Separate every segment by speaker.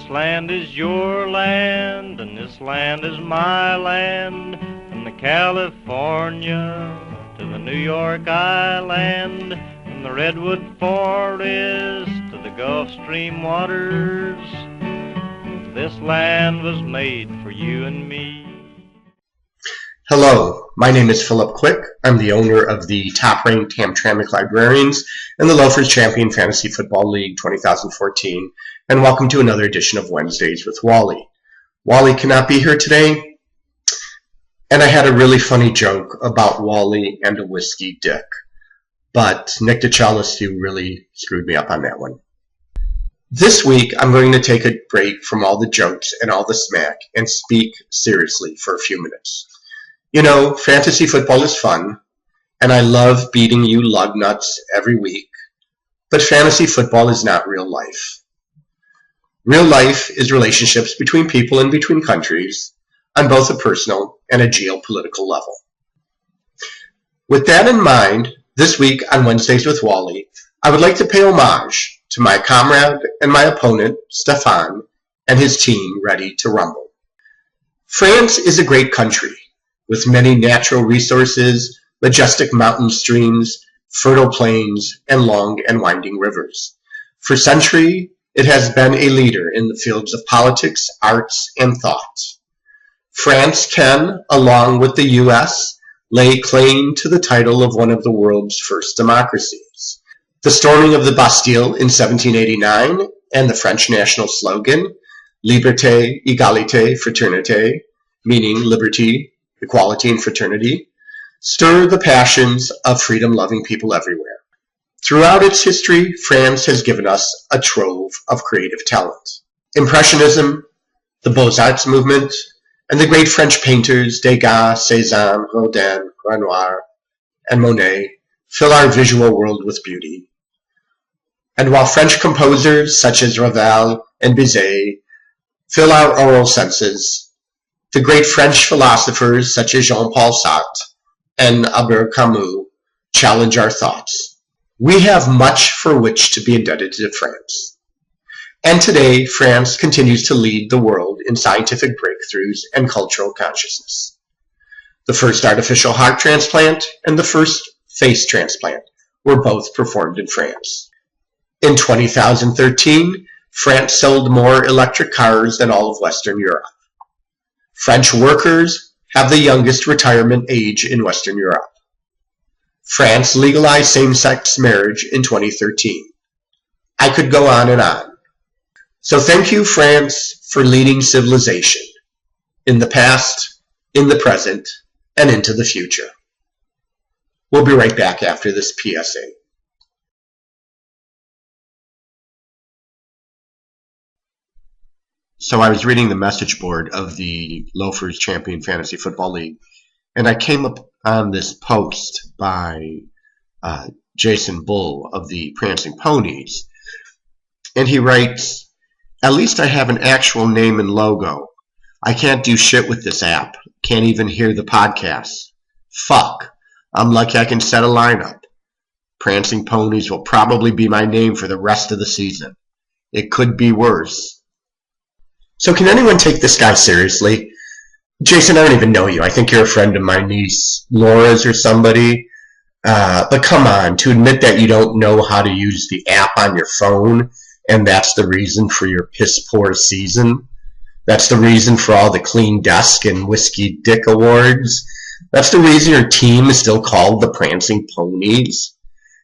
Speaker 1: This land is your land, and this land is my land, from the California to the New York Island, from the Redwood Forest to the Gulf Stream waters. This land was made for you and me.
Speaker 2: Hello, my name is Philip Quick. I'm the owner of the top-ranked Hamtramck Librarians and the Loafers Champion Fantasy Football League 2014, and welcome to another edition of Wednesdays with Wally. Wally cannot be here today, and I had a really funny joke about Wally and a whiskey dick, but Nick DeChellis, you really screwed me up on that one. This week, I'm going to take a break from all the jokes and all the smack and speak seriously for a few minutes. You know, fantasy football is fun, and I love beating you lug nuts every week, but fantasy football is not real life. Real life is relationships between people and between countries on both a personal and a geopolitical level. With that in mind, this week on Wednesdays with Wally, I would like to pay homage to my comrade and my opponent, Stefan, and his team ready to rumble. France is a great country, with many natural resources, majestic mountain streams, fertile plains, and long and winding rivers. For centuries, it has been a leader in the fields of politics, arts, and thought. France can, along with the U.S., lay claim to the title of one of the world's first democracies. The storming of the Bastille in 1789 and the French national slogan, Liberté, Égalité, Fraternité, meaning liberty, equality, and fraternity, stir the passions of freedom-loving people everywhere. Throughout its history, France has given us a trove of creative talent. Impressionism, the Beaux-Arts movement, and the great French painters Degas, Cézanne, Rodin, Renoir, and Monet fill our visual world with beauty. And while French composers such as Ravel and Bizet fill our oral senses, the great French philosophers such as Jean-Paul Sartre and Albert Camus challenge our thoughts. We have much for which to be indebted to France. And today, France continues to lead the world in scientific breakthroughs and cultural consciousness. The first artificial heart transplant and the first face transplant were both performed in France. In 2013, France sold more electric cars than all of Western Europe. French workers have the youngest retirement age in Western Europe. France legalized same-sex marriage in 2013. I could go on and on. So thank you, France, for leading civilization in the past, in the present, and into the future. We'll be right back after this PSA. So I was reading the message board of the Loafers Champion Fantasy Football League, and I came up on this post by Jason Bull of the Prancing Ponies, and he writes, "At least I have an actual name and logo. I can't do shit with this app. Can't even hear the podcast. Fuck. I'm lucky I can set a lineup. Prancing Ponies will probably be my name for the rest of the season. It could be worse." So can anyone take this guy seriously? Jason, I don't even know you. I think you're a friend of my niece Laura's or somebody. But come on, to admit that you don't know how to use the app on your phone, and that's the reason for your piss-poor season. That's the reason for all the clean desk and whiskey dick awards. That's the reason your team is still called the Prancing Ponies.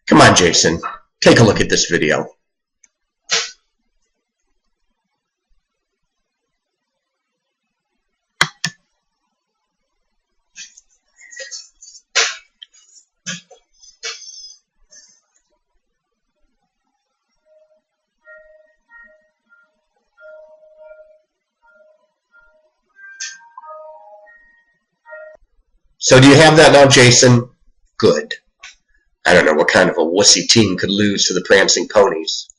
Speaker 2: Come on, Jason, take a look at this video. So do you have that now, Jason? Good. I don't know what kind of a wussy team could lose to the Prancing Ponies.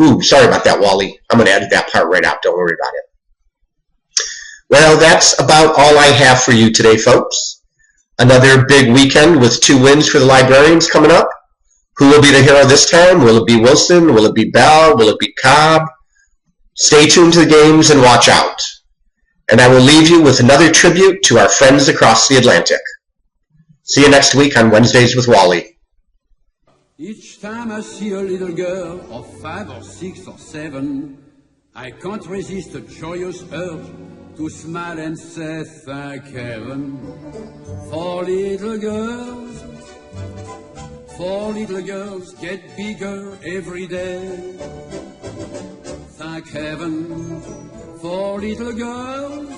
Speaker 2: Ooh, sorry about that, Wally. I'm going to edit that part right out. Don't worry about it. Well, that's about all I have for you today, folks. Another big weekend with 2 wins for the Librarians coming up. Who will be the hero this time? Will it be Wilson? Will it be Bell? Will it be Cobb? Stay tuned to the games and watch out. And I will leave you with another tribute to our friends across the Atlantic. See you next week on Wednesdays with Wally.
Speaker 3: Each time I see a little girl of 5 or 6 or 7, I can't resist a joyous urge to smile and say thank heaven. For little girls get bigger every day. Thank heaven for little girls,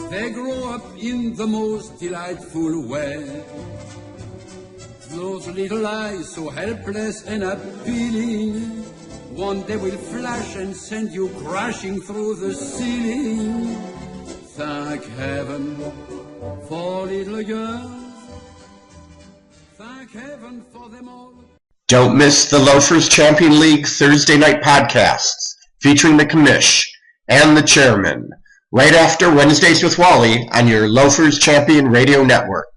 Speaker 3: they grow up in the most delightful way. Those little eyes so helpless and appealing, one day will flash and send you crashing through the ceiling. Thank heaven for little girls, thank heaven for them all.
Speaker 2: Don't miss the Loafers Champion League Thursday night podcasts featuring the commish and the chairman right after Wednesdays with Wally on your Loafers Champion Radio Network.